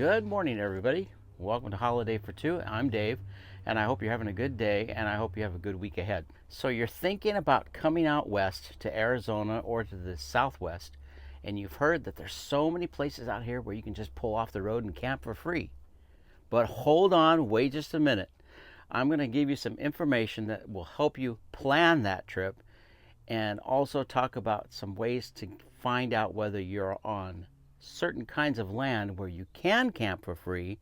Good morning, everybody. Welcome to Holiday for Two. I'm Dave, and I hope you're having a good day, and I hope you have a good week ahead. So you're thinking about coming out west to Arizona or to the southwest, and you've heard that there's so many places out here where you can just pull off the road and camp for free. But hold on, wait just a minute. I'm going to give you some information that will help you plan that trip and also talk about some ways to find out whether you're on certain kinds of land where you can camp for free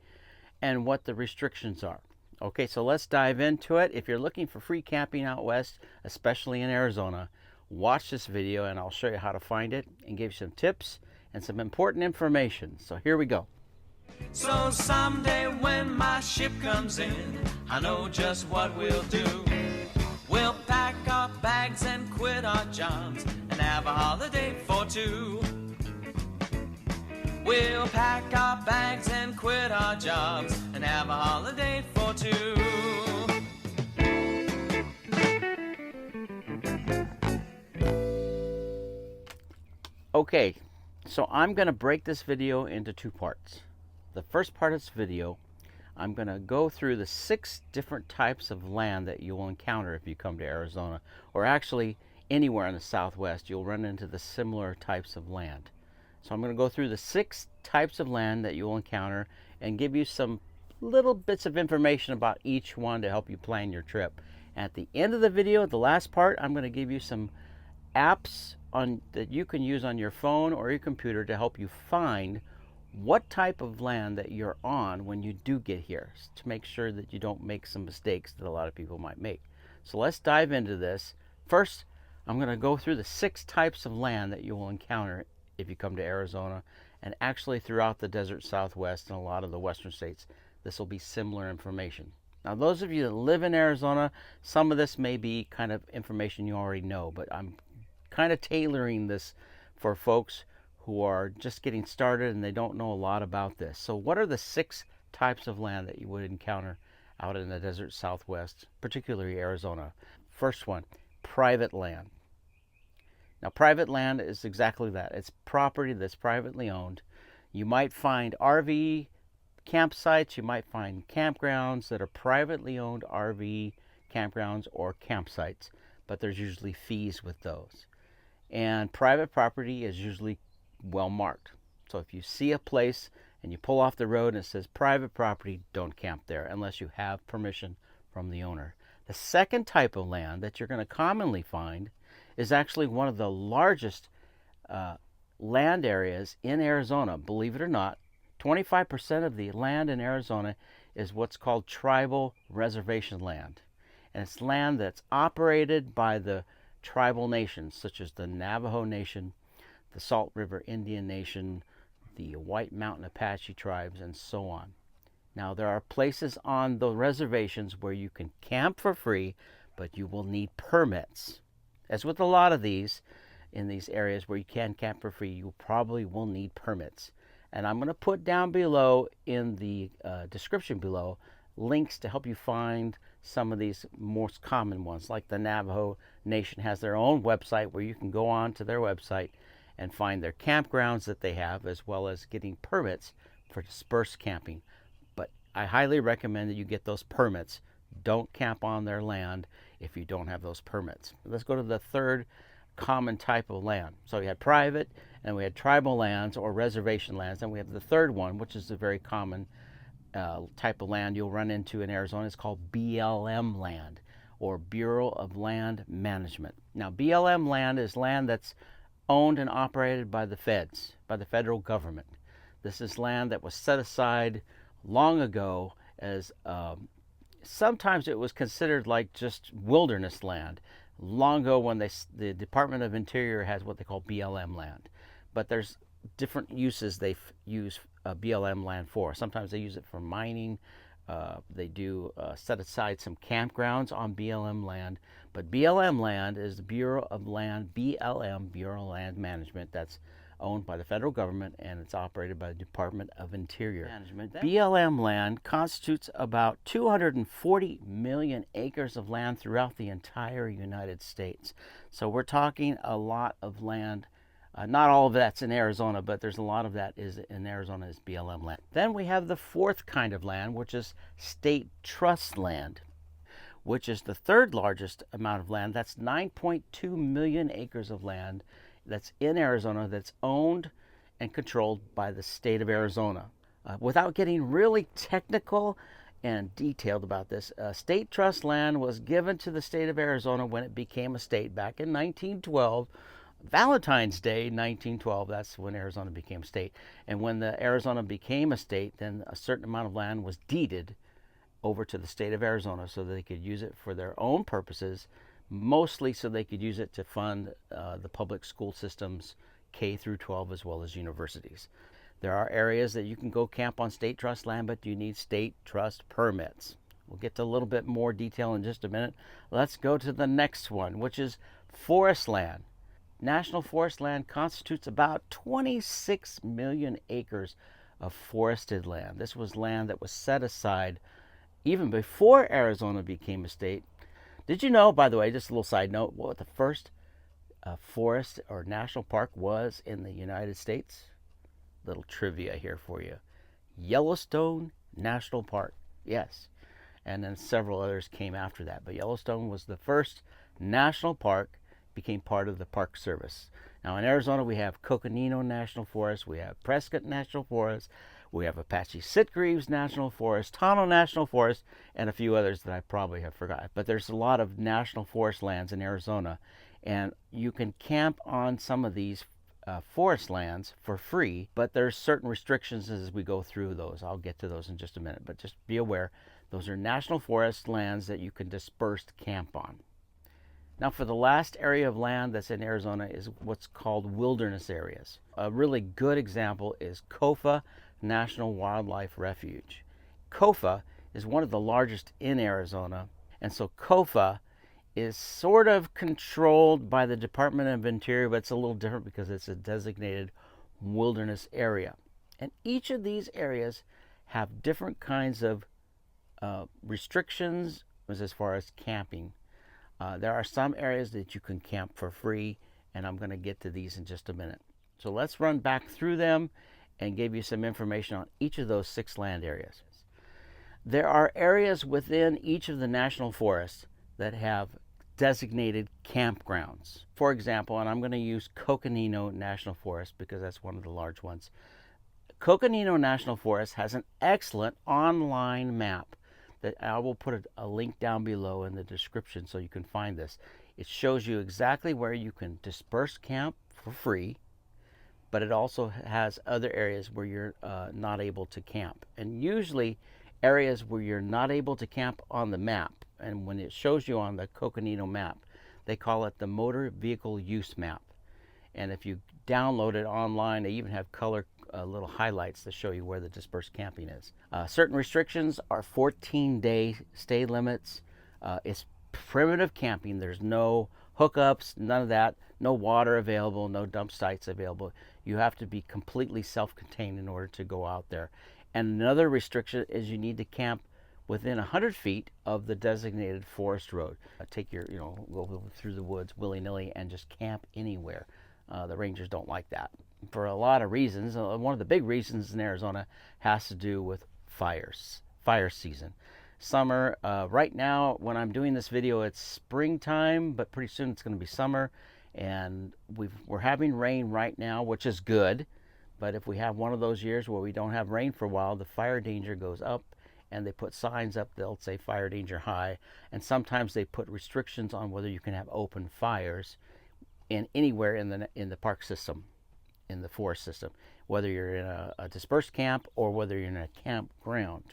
and what the restrictions are. Okay, so let's dive into it. If you're looking for free camping out west, especially in Arizona, watch this video and I'll show you how to find it and give you some tips and some important information. So here we go. So someday when my ship comes in, I know just what we'll do. We'll pack our bags and quit our jobs and have a holiday for two. We'll pack our bags and quit our jobs and have a holiday for two. Okay, so I'm going to break this video into two parts. The first part of this video, I'm going to go through the 6 different types of land that you will encounter if you come to Arizona, or actually anywhere in the Southwest, you'll run into the similar types of land. So I'm going to go through the 6 types of land that you'll encounter and give you some little bits of information about each one to help you plan your trip. At the end of the video, the last part, I'm going to give you some apps that you can use on your phone or your computer to help you find what type of land that you're on when you do get here, to make sure that you don't make some mistakes that a lot of people might make. So let's dive into this. First, I'm going to go through the 6 types of land that you will encounter if you come to Arizona, and actually throughout the desert Southwest and a lot of the western states. This will be similar information. Now, those of you that live in Arizona, some of this may be kind of information you already know, but I'm kind of tailoring this for folks who are just getting started and they don't know a lot about this. So what are the 6 types of land that you would encounter out in the desert Southwest, particularly Arizona? First one, private land. Now, private land is exactly that. It's property that's privately owned. You might find RV campsites, you might find campgrounds that are privately owned RV campgrounds or campsites, but there's usually fees with those. And private property is usually well marked. So if you see a place and you pull off the road and it says private property, don't camp there unless you have permission from the owner. The second type of land that you're going to commonly find is actually one of the largest land areas in Arizona. Believe it or not, 25% of the land in Arizona is what's called tribal reservation land. And it's land that's operated by the tribal nations, such as the Navajo Nation, the Salt River Indian Nation, the White Mountain Apache tribes, and so on. Now, there are places on the reservations where you can camp for free, but you will need permits. As with a lot of these, in these areas where you can camp for free, you probably will need permits. And I'm going to put down below in the description below links to help you find some of these most common ones. Like the Navajo Nation has their own website where you can go on to their website and find their campgrounds that they have, as well as getting permits for dispersed camping. But I highly recommend that you get those permits. Don't camp on their land if you don't have those permits. Let's go to the third common type of land. So we had private, and we had tribal lands or reservation lands, and we have the third one, which is a very common type of land you'll run into in Arizona. It's called BLM land, or Bureau of Land Management. Now, BLM land is land that's owned and operated by the feds, by the federal government. This is land that was set aside long ago as sometimes it was considered like just wilderness land. Long ago, when the Department of Interior has what they call BLM land. But there's different uses they use BLM land for. Sometimes they use it for mining. They do set aside some campgrounds on BLM land. But BLM land is the Bureau of Land, BLM, Bureau of Land Management. That's owned by the federal government, and it's operated by the Department of Interior Management. BLM land constitutes about 240 million acres of land throughout the entire United States. So we're talking a lot of land Not all of that's in Arizona, but there's a lot of that is in Arizona is BLM land. Then we have the fourth kind of land, which is state trust land, which is the third largest amount of land. That's 9.2 million acres of land that's in Arizona that's owned and controlled by the state of Arizona. Without getting really technical and detailed about this, state trust land was given to the state of Arizona when it became a state back in 1912. Valentine's Day 1912, that's when Arizona became a state. And when the Arizona became a state, then a certain amount of land was deeded over to the state of Arizona so that they could use it for their own purposes, mostly so they could use it to fund the public school systems, K through 12, as well as universities. There are areas that you can go camp on state trust land, but you need state trust permits. We'll get to a little bit more detail in just a minute. Let's go to the next one, which is forest land. National forest land constitutes about 26 million acres of forested land. This was land that was set aside even before Arizona became a state. Did you know, by the way, just a little side note, what the first forest or national park was in the United States? Little trivia here for you. Yellowstone National Park. Yes. And then several others came after that. But Yellowstone was the first national park, became part of the Park Service. Now in Arizona we have Coconino National Forest, we have Prescott National Forest, we have Apache Sitgreaves National Forest, Tonto National Forest, and a few others that I probably have forgotten. But there's a lot of national forest lands in Arizona, and you can camp on some of these forest lands for free, but there's certain restrictions as we go through those. I'll get to those in just a minute, but just be aware, those are national forest lands that you can dispersed camp on. Now for the last area of land that's in Arizona is what's called wilderness areas. A really good example is Kofa National Wildlife Refuge. Kofa is one of the largest in Arizona, and so Kofa is sort of controlled by the Department of Interior, but it's a little different because it's a designated wilderness area. And each of these areas have different kinds of restrictions as far as camping. There are some areas that you can camp for free, and I'm going to get to these in just a minute. So let's run back through them and give you some information on each of those 6 land areas. There are areas within each of the national forests that have designated campgrounds. For example, and I'm going to use Coconino National Forest because that's one of the large ones. Coconino National Forest has an excellent online map that I will put a link down below in the description so you can find this. It shows you exactly where you can disperse camp for free, but it also has other areas where you're not able to camp. And usually areas where you're not able to camp on the map, and when it shows you on the Coconino map, they call it the motor vehicle use map. And if you download it online, they even have color little highlights to show you where the dispersed camping is. Certain restrictions are 14-day stay limits. It's primitive camping. There's no hookups, none of that, no water available, no dump sites available. You have to be completely self-contained in order to go out there. And another restriction is you need to camp within 100 feet of the designated forest road. Take your, go through the woods willy-nilly and just camp anywhere. The rangers don't like that for a lot of reasons. One of the big reasons in Arizona has to do with fires, fire season. Summer, right now when I'm doing this video, it's springtime, but pretty soon it's going to be summer, and we're having rain right now, which is good. But if we have one of those years where we don't have rain for a while, the fire danger goes up, and they put signs up, they'll say fire danger high, and sometimes they put restrictions on whether you can have open fires anywhere in the park system, in the forest system, whether you're in a dispersed camp or whether you're in a campground.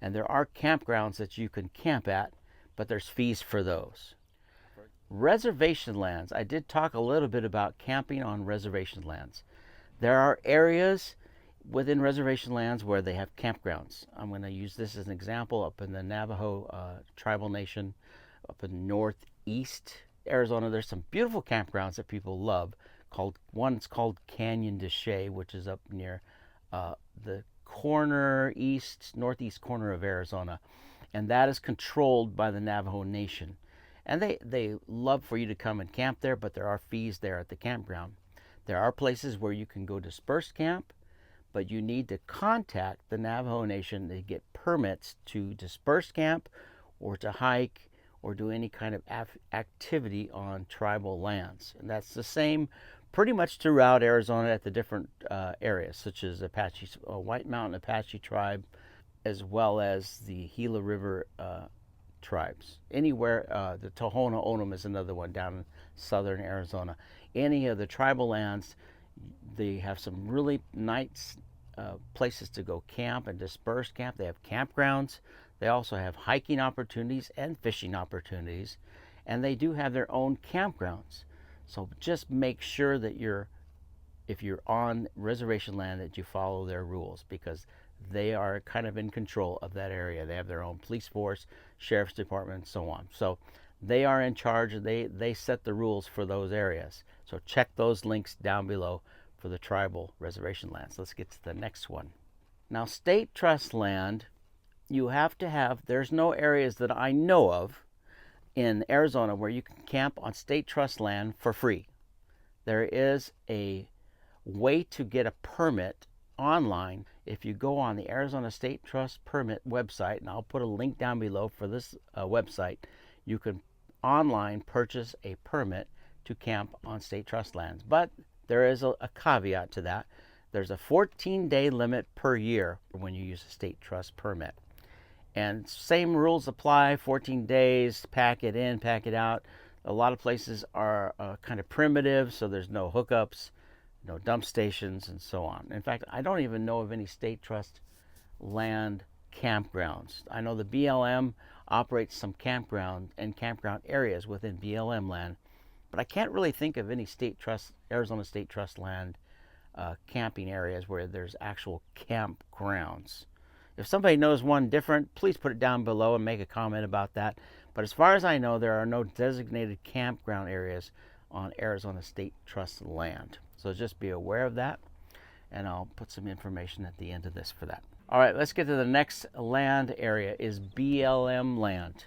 And there are campgrounds that you can camp at, but there's fees for those. Reservation lands. I did talk a little bit about camping on reservation lands. There are areas within reservation lands where they have campgrounds. I'm going to use this as an example up in the Navajo tribal nation, up in northeast Arizona. There's some beautiful campgrounds that people love. One's called Canyon de Chelly, which is up near the northeast corner of Arizona, and that is controlled by the Navajo Nation. And they love for you to come and camp there, but there are fees there at the campground. There are places where you can go dispersed camp, but you need to contact the Navajo Nation to get permits to disperse camp or to hike or do any kind of activity on tribal lands. And that's the same pretty much throughout Arizona at the different areas, such as Apache, White Mountain Apache tribe, as well as the Gila River tribes. Anywhere, the Tohono O'odham is another one down in southern Arizona. Any of the tribal lands, they have some really nice places to go camp and disperse camp. They have campgrounds. They also have hiking opportunities and fishing opportunities. And they do have their own campgrounds. So just make sure that if you're on reservation land, that you follow their rules, because they are kind of in control of that area. They have their own police force, sheriff's department, and so on. So they are in charge. They set the rules for those areas. So check those links down below for the tribal reservation lands. Let's get to the next one. Now, state trust land, you have to have, there's no areas that I know of in Arizona where you can camp on state trust land for free. There is a way to get a permit online. If you go on the Arizona State Trust Permit website, and I'll put a link down below for this website, you can online purchase a permit to camp on state trust lands. But there is a caveat to that. There's a 14-day limit per year when you use a state trust permit. And same rules apply, 14 days, pack it in, pack it out. A lot of places are kind of primitive, so there's no hookups, no dump stations, and so on. In fact, I don't even know of any state trust land campgrounds. I know the BLM operates some campground and campground areas within BLM land, but I can't really think of any state trust, Arizona state trust land camping areas where there's actual campgrounds. If somebody knows one different, please put it down below and make a comment about that. But as far as I know, there are no designated campground areas on Arizona state trust land. So just be aware of that, and I'll put some information at the end of this for that. All right, let's get to the next land area, is BLM land.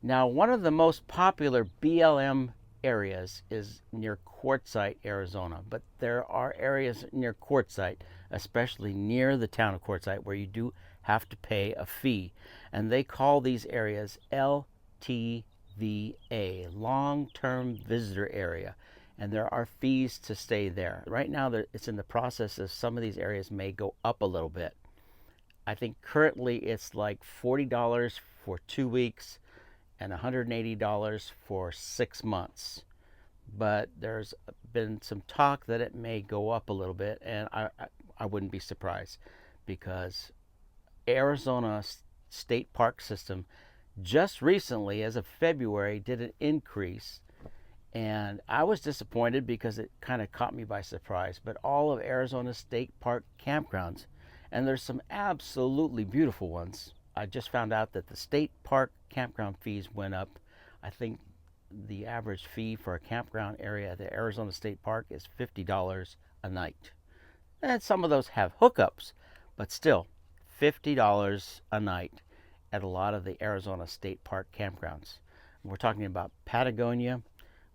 Now, one of the most popular BLM areas is near Quartzsite, Arizona, but there are areas near Quartzsite, especially near the town of Quartzsite, where you do have to pay a fee, and they call these areas LTVA, long-term visitor area, and there are fees to stay there. Right now, it's in the process of some of these areas may go up a little bit. I think currently it's like $40 for 2 weeks and $180 for 6 months. But there's been some talk that it may go up a little bit, and I wouldn't be surprised, because Arizona State Park System just recently, as of February, did an increase, and I was disappointed because it kind of caught me by surprise. But all of Arizona State Park campgrounds, and there's some absolutely beautiful ones. I just found out that the state park campground fees went up. I think the average fee for a campground area at the Arizona State Park is $50 a night. And some of those have hookups, but still, $50 a night at a lot of the Arizona State Park campgrounds. We're talking about Patagonia.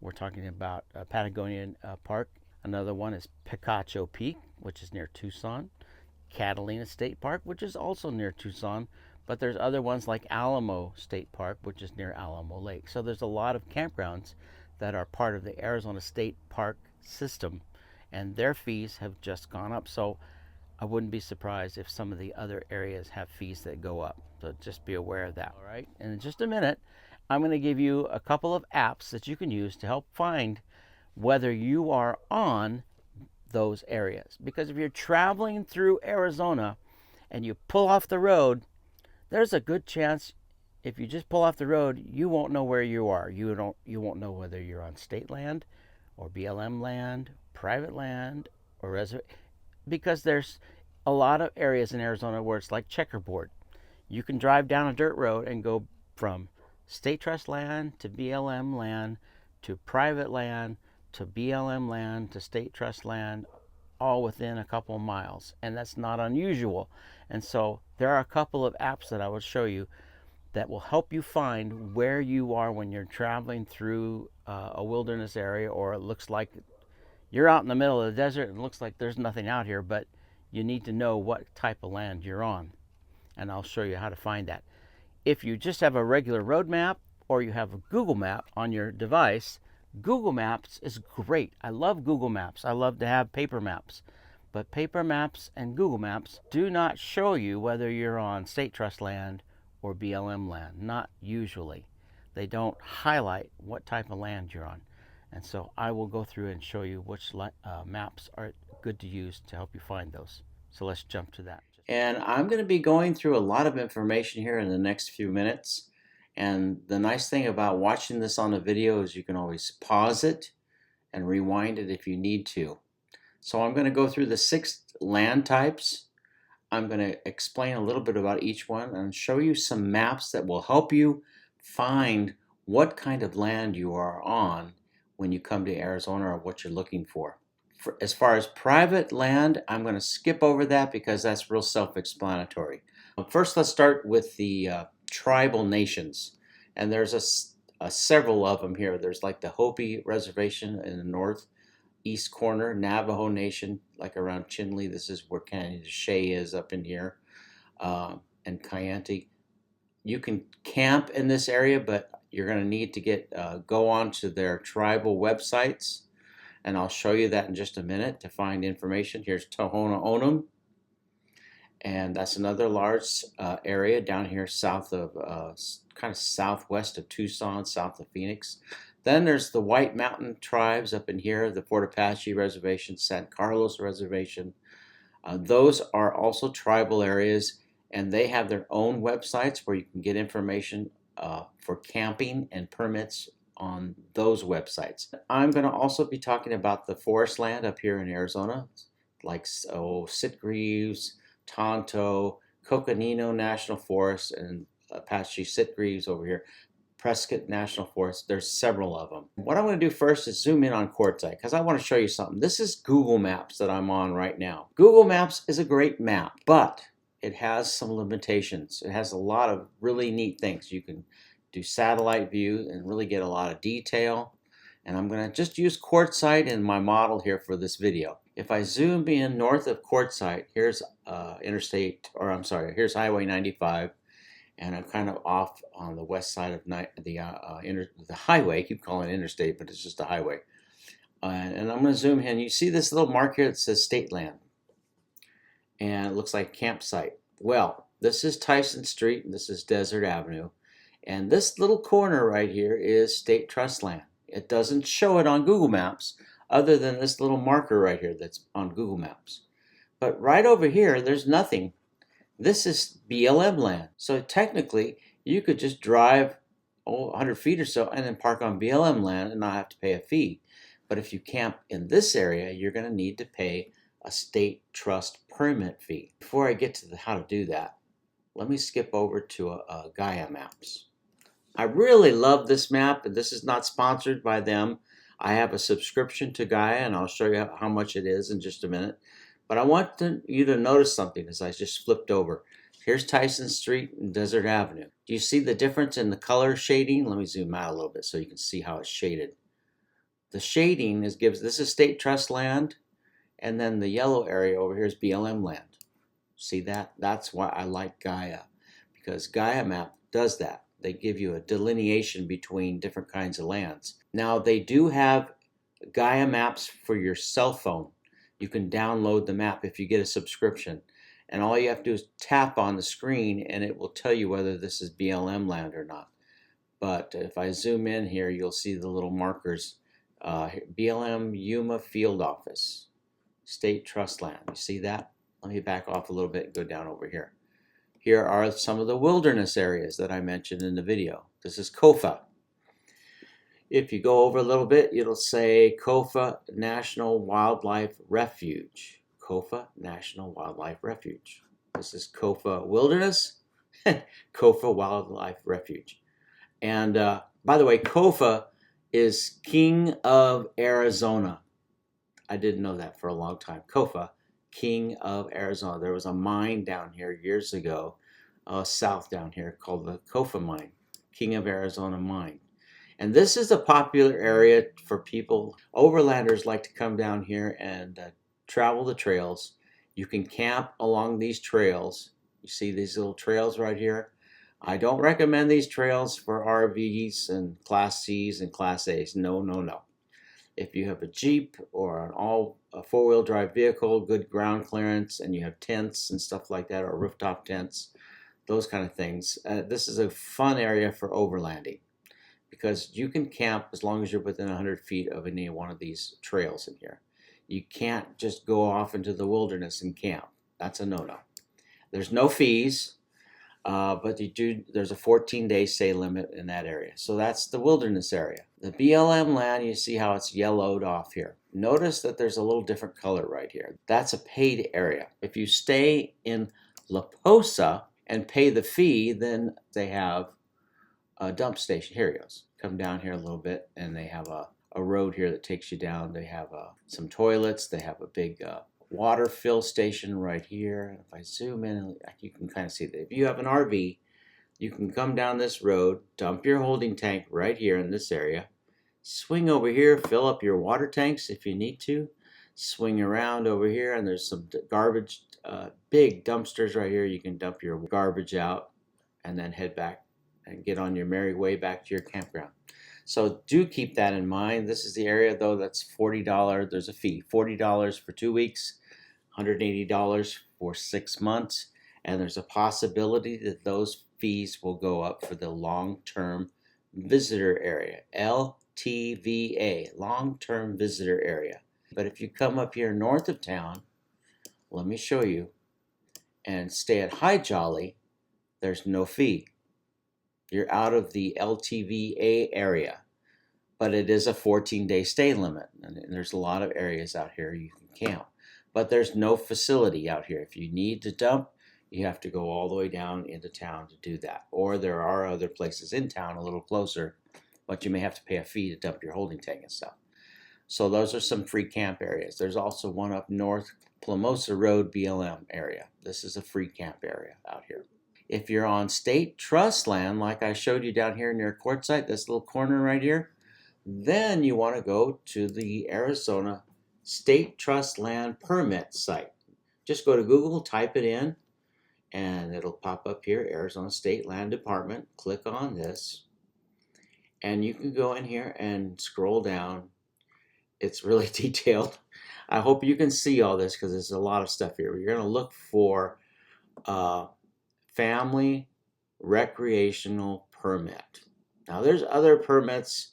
We're talking about Patagonian Park. Another one is Picacho Peak, which is near Tucson. Catalina State Park, which is also near Tucson. But there's other ones like Alamo State Park, which is near Alamo Lake. So there's a lot of campgrounds that are part of the Arizona State Park system, and their fees have just gone up. So I wouldn't be surprised if some of the other areas have fees that go up. So just be aware of that. All right. And in just a minute, I'm going to give you a couple of apps that you can use to help find whether you are on those areas. Because if you're traveling through Arizona and you pull off the road, there's a good chance if you just pull off the road, you won't know where you are. You won't know whether you're on state land or BLM land, private land, or reservation, because there's a lot of areas in Arizona where it's like checkerboard. You can drive down a dirt road and go from state trust land to BLM land to private land to BLM land to state trust land, all within a couple of miles, and that's not unusual. And so there are a couple of apps that I will show you that will help you find where you are when you're traveling through a wilderness area, or it looks like You're out in the middle of the desert and it looks like there's nothing out here, but you need to know what type of land you're on. And I'll show you how to find that. If you just have a regular road map or you have a Google map on your device, Google Maps is great. I love Google Maps. I love to have paper maps. But paper maps and Google Maps do not show you whether you're on state trust land or BLM land. Not usually. They don't highlight what type of land you're on. And so I will go through and show you which maps are good to use to help you find those. So let's jump to that. And I'm going to be going through a lot of information here in the next few minutes. And the nice thing about watching this on a video is you can always pause it and rewind it if you need to. So I'm going to go through the 6 land types. I'm going to explain a little bit about each one and show you some maps that will help you find what kind of land you are on when you come to Arizona or what you're looking for. As far as private land, I'm going to skip over that because that's real self-explanatory. First, let's start with the tribal nations. And there's several of them here. There's like the Hopi Reservation in the northeast corner, Navajo Nation, like around Chinle. This is where Canyon de Chelly is up in here, and Kayente. You can camp in this area, but you're going to need to go on to their tribal websites. And I'll show you that in just a minute to find information. Here's Tohono O'odham. And that's another large area down here south of, kind of southwest of Tucson, south of Phoenix. Then there's the White Mountain tribes up in here, the Fort Apache Reservation, San Carlos Reservation. Those are also tribal areas, and they have their own websites where you can get information for camping and permits on those websites. I'm going to also be talking about the forest land up here in Arizona, like Sitgreaves, Tonto, Coconino National Forest, and Apache Sitgreaves over here. Prescott National Forest, there's several of them. What I'm going to do first is zoom in on Quartzsite because I want to show you something. This is Google Maps that I'm on right now. Google Maps is a great map, but it has some limitations. It has a lot of really neat things. You can do satellite view and really get a lot of detail. And I'm going to just use Quartzsite in my model here for this video. If I zoom in north of Quartzsite, here's here's Highway 95, and I'm kind of off on the west side of the highway. I keep calling it interstate, but it's just a highway. And I'm going to zoom in. You see this little mark here that says state land, and it looks like campsite. Well, this is Tyson Street, and this is Desert Avenue, and this little corner right here is state trust land. It doesn't show it on Google Maps other than this little marker right here that's on Google Maps. But right over here, there's nothing. This is BLM land. So technically, you could just drive 100 feet or so and then park on BLM land and not have to pay a fee. But if you camp in this area, you're going to need to pay a state trust permit fee. Before I get to how to do that, let me skip over to Gaia Maps. I really love this map, and this is not sponsored by them. I have a subscription to Gaia, and I'll show you how much it is in just a minute. But I want you to notice something as I just flipped over. Here's Tyson Street and Desert Avenue. Do you see the difference in the color shading? Let me zoom out a little bit so you can see how it's shaded. The shading this is state trust land, and then the yellow area over here is BLM land. See that? That's why I like Gaia, because Gaia Map does that. They give you a delineation between different kinds of lands. Now, they do have Gaia Maps for your cell phone. You can download the map if you get a subscription. And all you have to do is tap on the screen and it will tell you whether this is BLM land or not. But if I zoom in here, you'll see the little markers. BLM Yuma Field Office, State Trust Land. You see that? Let me back off a little bit and go down over here. Here are some of the wilderness areas that I mentioned in the video. This is COFA. If you go over a little bit, it'll say COFA National Wildlife Refuge. COFA National Wildlife Refuge. This is COFA Wilderness, COFA Wildlife Refuge. And by the way, COFA is King of Arizona. I didn't know that for a long time. COFA, King of Arizona. There was a mine down here years ago, south down here, called the COFA mine, King of Arizona mine. And this is a popular area for people. Overlanders like to come down here and travel the trails. You can camp along these trails. You see these little trails right here. I don't recommend these trails for RVs and Class C's and Class A's. No, no, no. If you have a Jeep or a four-wheel drive vehicle, good ground clearance, and you have tents and stuff like that, or rooftop tents, those kind of things, this is a fun area for overlanding, because you can camp as long as you're within 100 feet of any one of these trails in here. You can't just go off into the wilderness and camp. That's a no-no. There's no fees, but there's a 14-day stay limit in that area. So that's the wilderness area. The BLM land, you see how it's yellowed off here. Notice that there's a little different color right here. That's a paid area. If you stay in La Posa and pay the fee, then they have a dump station. Here it goes. Come down here a little bit, and they have a road here that takes you down. They have some toilets. They have a big water fill station right here. If I zoom in, you can kind of see that. If you have an RV, you can come down this road, dump your holding tank right here in this area, swing over here, fill up your water tanks if you need to, swing around over here, and there's some garbage, big dumpsters right here. You can dump your garbage out and then head back and get on your merry way back to your campground. So do keep that in mind. This is the area, though, that's $40. There's a fee, $40 for 2 weeks, $180 for 6 months, and there's a possibility that those fees will go up for the long-term visitor area, LTVA, long-term visitor area. But if you come up here north of town, let me show you, and stay at High Jolly, there's no fee. You're out of the LTVA area, but it is a 14-day stay limit, and there's a lot of areas out here you can camp, but there's no facility out here. If you need to dump, you have to go all the way down into town to do that, or there are other places in town a little closer, but you may have to pay a fee to dump your holding tank and stuff. So those are some free camp areas. There's also one up north, Plamosa Road, BLM area. This is a free camp area out here. If you're on state trust land, like I showed you down here near Quartzsite, this little corner right here, then you want to go to the Arizona State Trust Land Permit site. Just go to Google, type it in, and it'll pop up here, Arizona State Land Department. Click on this, and you can go in here and scroll down. It's really detailed. I hope you can see all this because there's a lot of stuff here. You're going to look for family recreational permit. Now there's other permits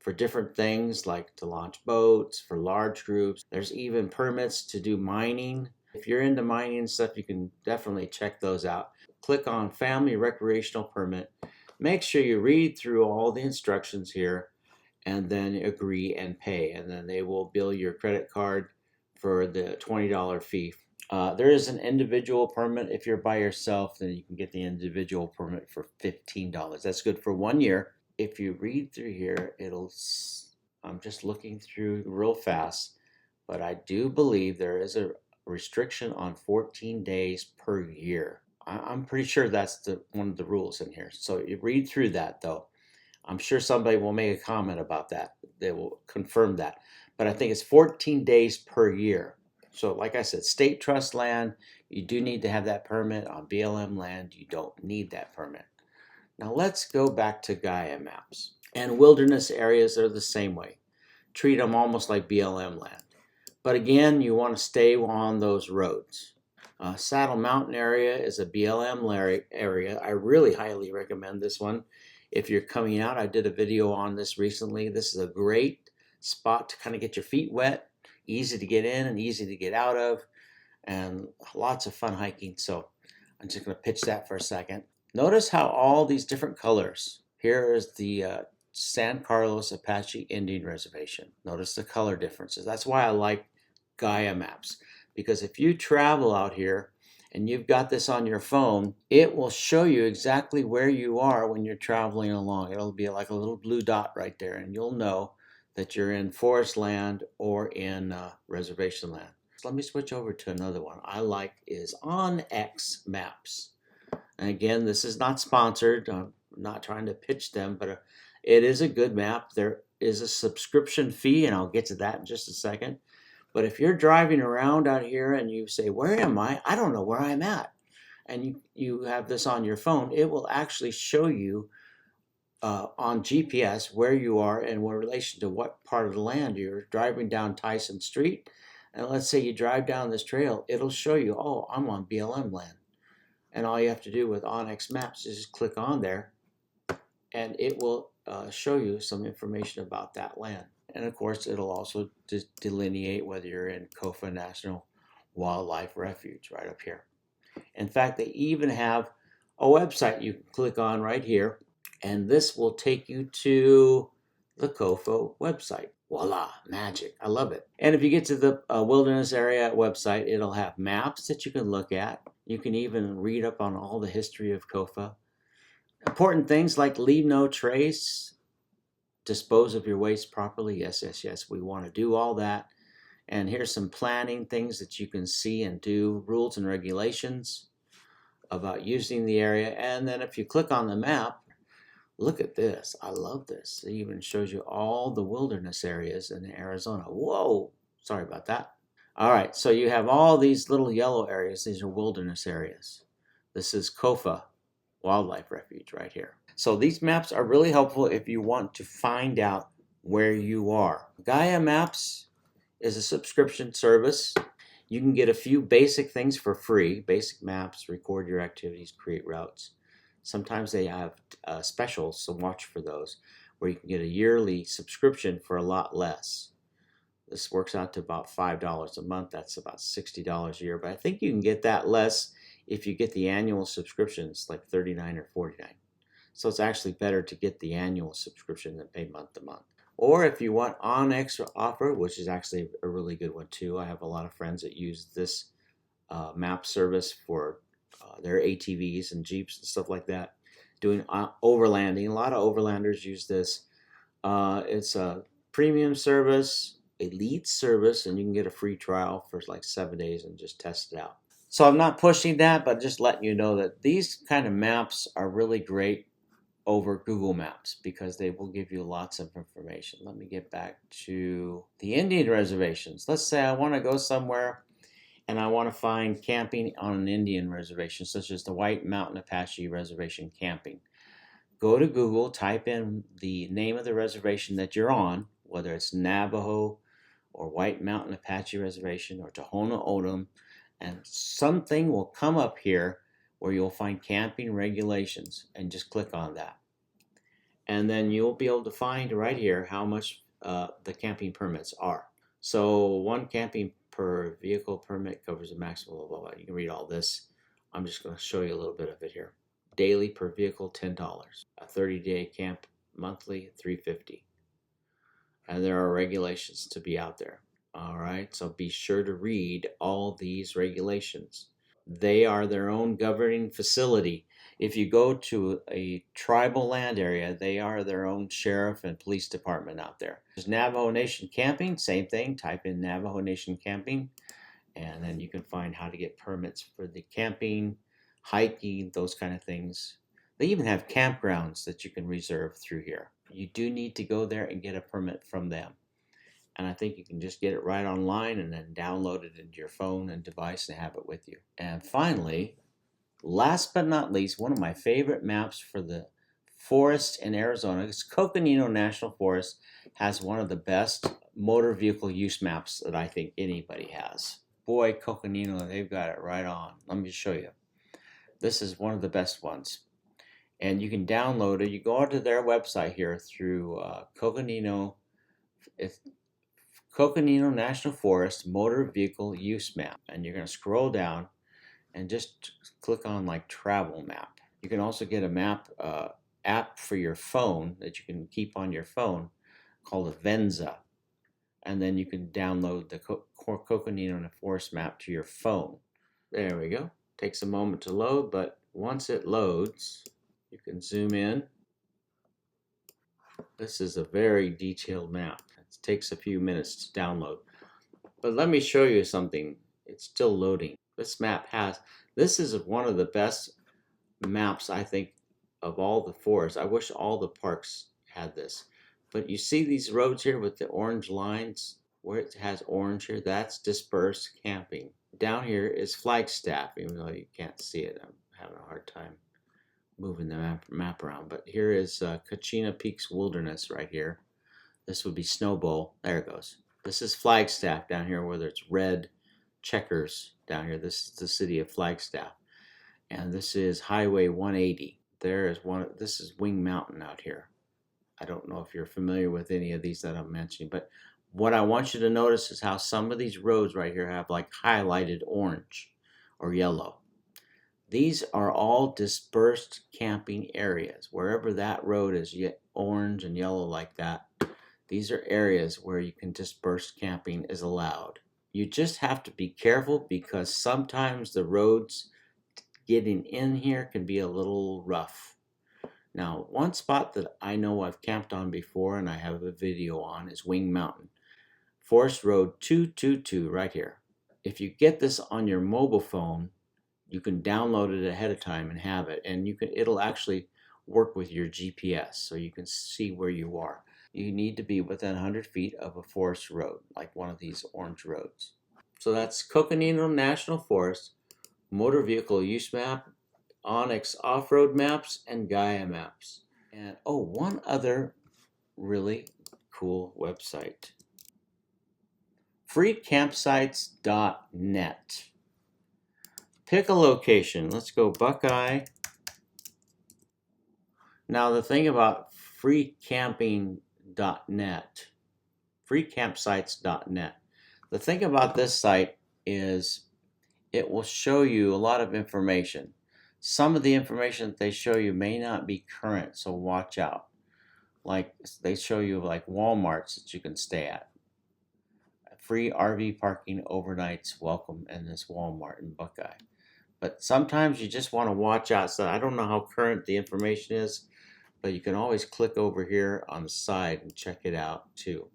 for different things, like to launch boats for large groups. There's even permits to do mining. If you're into mining and stuff, you can definitely check those out. Click on family recreational permit. Make sure you read through all the instructions here and then agree and pay, and then they will bill your credit card for the $20 fee. There is an individual permit. If you're by yourself, then you can get the individual permit for $15. That's good for 1 year. If you read through here, I'm just looking through real fast, but I do believe there is a restriction on 14 days per year. I'm pretty sure that's one of the rules in here. So you read through that, though. I'm sure somebody will make a comment about that. They will confirm that. But I think it's 14 days per year. So like I said, state trust land, you do need to have that permit. On BLM land, you don't need that permit. Now let's go back to Gaia maps. And wilderness areas are the same way. Treat them almost like BLM land. But again, you want to stay on those roads. Saddle Mountain area is a BLM area. I really highly recommend this one. If you're coming out, I did a video on this recently. This is a great spot to kind of get your feet wet. Easy to get in and easy to get out of, and lots of fun hiking. So I'm just going to pitch that for a second. Notice how all these different colors. Here is the San Carlos Apache Indian Reservation. Notice the color differences. That's why I like Gaia maps, because if you travel out here and you've got this on your phone, it will show you exactly where you are when you're traveling along. It'll be like a little blue dot right there, and you'll know that you're in forest land or in reservation land. So let me switch over to another one I like, is OnX Maps. And again, this is not sponsored. I'm not trying to pitch them, but It is a good map. There is a subscription fee, and I'll get to that in just a second. But if you're driving around out here and you say, where am I? I don't know where I'm at. And you have this on your phone, it will actually show you on GPS where you are in relation to what part of the land you're driving down Tyson Street. And let's say you drive down this trail, it'll show you, oh, I'm on BLM land. And all you have to do with Onyx Maps is just click on there and it will show you some information about that land. And of course, it'll also delineate whether you're in Kofa National Wildlife Refuge right up here. In fact, they even have a website you can click on right here, and this will take you to the Kofa website. Voila, magic. I love it. And if you get to the wilderness area website, it'll have maps that you can look at. You can even read up on all the history of Kofa. Important things like leave no trace, dispose of your waste properly. Yes, yes, yes, we want to do all that. And here's some planning things that you can see and do, rules and regulations about using the area. And then if you click on the map, look at this. I love this. It even shows you all the wilderness areas in Arizona. Whoa, sorry about that. All right, so you have all these little yellow areas. These are wilderness areas. This is Kofa Wildlife Refuge right here. So these maps are really helpful if you want to find out where you are. Gaia Maps is a subscription service. You can get a few basic things for free, basic maps, record your activities, create routes. Sometimes they have specials, so watch for those, where you can get a yearly subscription for a lot less. This works out to about $5 a month. That's about $60 a year, but I think you can get that less if you get the annual subscriptions, like $39 or $49. So it's actually better to get the annual subscription than pay month to month. Or if you want Onyx offer, which is actually a really good one too. I have a lot of friends that use this map service for their ATVs and Jeeps and stuff like that, doing overlanding. A lot of overlanders use this. It's a premium service, elite service, and you can get a free trial for like 7 days and just test it out. So I'm not pushing that, but just letting you know that these kind of maps are really great over Google Maps because they will give you lots of information. Let me get back to the Indian reservations. Let's say I want to go somewhere and I want to find camping on an Indian reservation, such as the White Mountain Apache Reservation camping. Go to Google, type in the name of the reservation that you're on, whether it's Navajo or White Mountain Apache Reservation or Tohono O'odham, and something will come up here where you'll find camping regulations, and just click on that. And then you'll be able to find right here how much the camping permits are. So one camping per vehicle permit covers a maximum of blah, blah. You can read all this. I'm just going to show you a little bit of it here. Daily per vehicle, $10. A 30-day camp monthly, $3.50. And there are regulations to be out there. All right, so be sure to read all these regulations. They are their own governing facility. If you go to a tribal land area, they are their own sheriff and police department out there. There's Navajo Nation camping, same thing. Type in Navajo Nation camping, and then you can find how to get permits for the camping, hiking, those kind of things. They even have campgrounds that you can reserve through here. You do need to go there and get a permit from them. And I think you can just get it right online and then download it into your phone and device and have it with you. And finally, last but not least, one of my favorite maps for the forest in Arizona is Coconino National Forest. Has one of the best motor vehicle use maps that I think anybody has. Boy, Coconino, they've got it right on. Let me show you. This is one of the best ones. And you can download it. You go onto their website here through Coconino National Forest Motor Vehicle Use Map. And you're going to scroll down and just click on like travel map. You can also get a map app for your phone that you can keep on your phone called a Venza. And then you can download the Coconino Forest map to your phone. There we go. Takes a moment to load, but once it loads, you can zoom in. This is a very detailed map. It takes a few minutes to download. But let me show you something. It's still loading. This is one of the best maps, I think, of all the forests. I wish all the parks had this. But you see these roads here with the orange lines, where it has orange here, that's dispersed camping. Down here is Flagstaff, even though you can't see it. I'm having a hard time moving the map around. But here is Coconino Peaks Wilderness right here. This would be Snowbowl. There it goes. This is Flagstaff down here, where it's red checkers down here. This is the city of Flagstaff. And this is Highway 180. There is one. This is Wing Mountain out here. I don't know if you're familiar with any of these that I'm mentioning, but what I want you to notice is how some of these roads right here have like highlighted orange or yellow. These are all dispersed camping areas. Wherever that road is orange and yellow like that, these are areas where you can disperse camping is allowed. You just have to be careful because sometimes the roads getting in here can be a little rough. Now, one spot that I know I've camped on before and I have a video on is Wing Mountain. Forest Road 222 right here. If you get this on your mobile phone, you can download it ahead of time and have it, and it'll actually work with your GPS so you can see where you are. You need to be within 100 feet of a forest road, like one of these orange roads. So that's Coconino National Forest, motor vehicle use map, Onyx off-road maps, and Gaia maps. And oh, one other really cool website, freecampsites.net. Pick a location. Let's go Buckeye. Now the thing about freecamping.net, freecampsites.net, the thing about this site is it will show you a lot of information. Some of the information that they show you may not be current, so watch out. Like they show you like Walmarts that you can stay at. Free RV parking overnights welcome in this Walmart in Buckeye. But sometimes you just want to watch out. So I don't know how current the information is, but you can always click over here on the side and check it out too.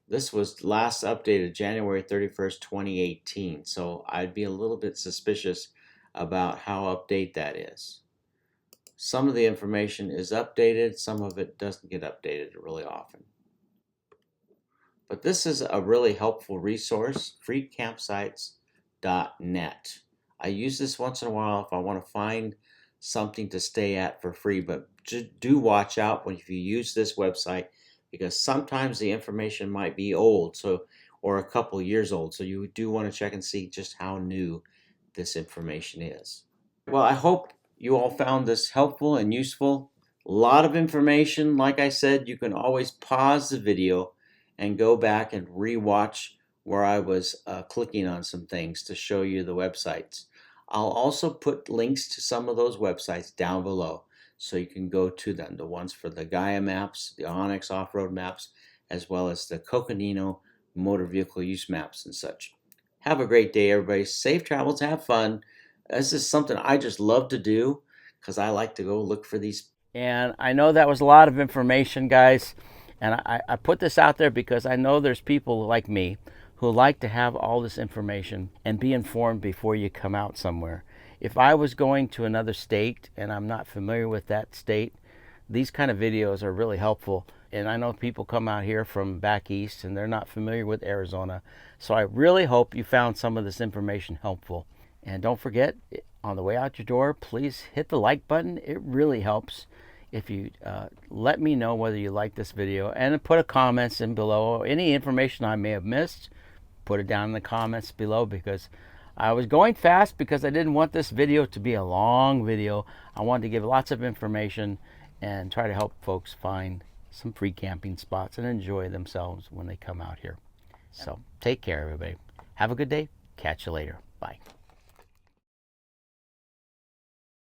This was last updated January 31st, 2018. So I'd be a little bit suspicious about how update that is. Some of the information is updated, some of it doesn't get updated really often. But this is a really helpful resource, freecampsites.net. I use this once in a while if I want to find something to stay at for free, but do watch out if you use this website, because sometimes the information might be old, or a couple years old, so you do want to check and see just how new this information is. Well, I hope you all found this helpful and useful. A lot of information. Like I said, you can always pause the video and go back and re-watch where I was clicking on some things to show you the websites. I'll also put links to some of those websites down below so you can go to them, the ones for the Gaia maps, the Onyx off-road maps, as well as the Coconino motor vehicle use maps and such. Have a great day, everybody. Safe travels, have fun. This is something I just love to do because I like to go look for these. And I know that was a lot of information, guys. And I put this out there because I know there's people like me who like to have all this information and be informed before you come out somewhere. If I was going to another state and I'm not familiar with that state, these kind of videos are really helpful. And I know people come out here from back east and they're not familiar with Arizona. So I really hope you found some of this information helpful. And don't forget, on the way out your door, please hit the like button. It really helps if you let me know whether you like this video, and put a comments in below. Any information I may have missed, put it down in the comments below, because I was going fast because I didn't want this video to be a long video. I wanted to give lots of information and try to help folks find some free camping spots and enjoy themselves when they come out here. So take care, everybody. Have a good day. Catch you later. Bye.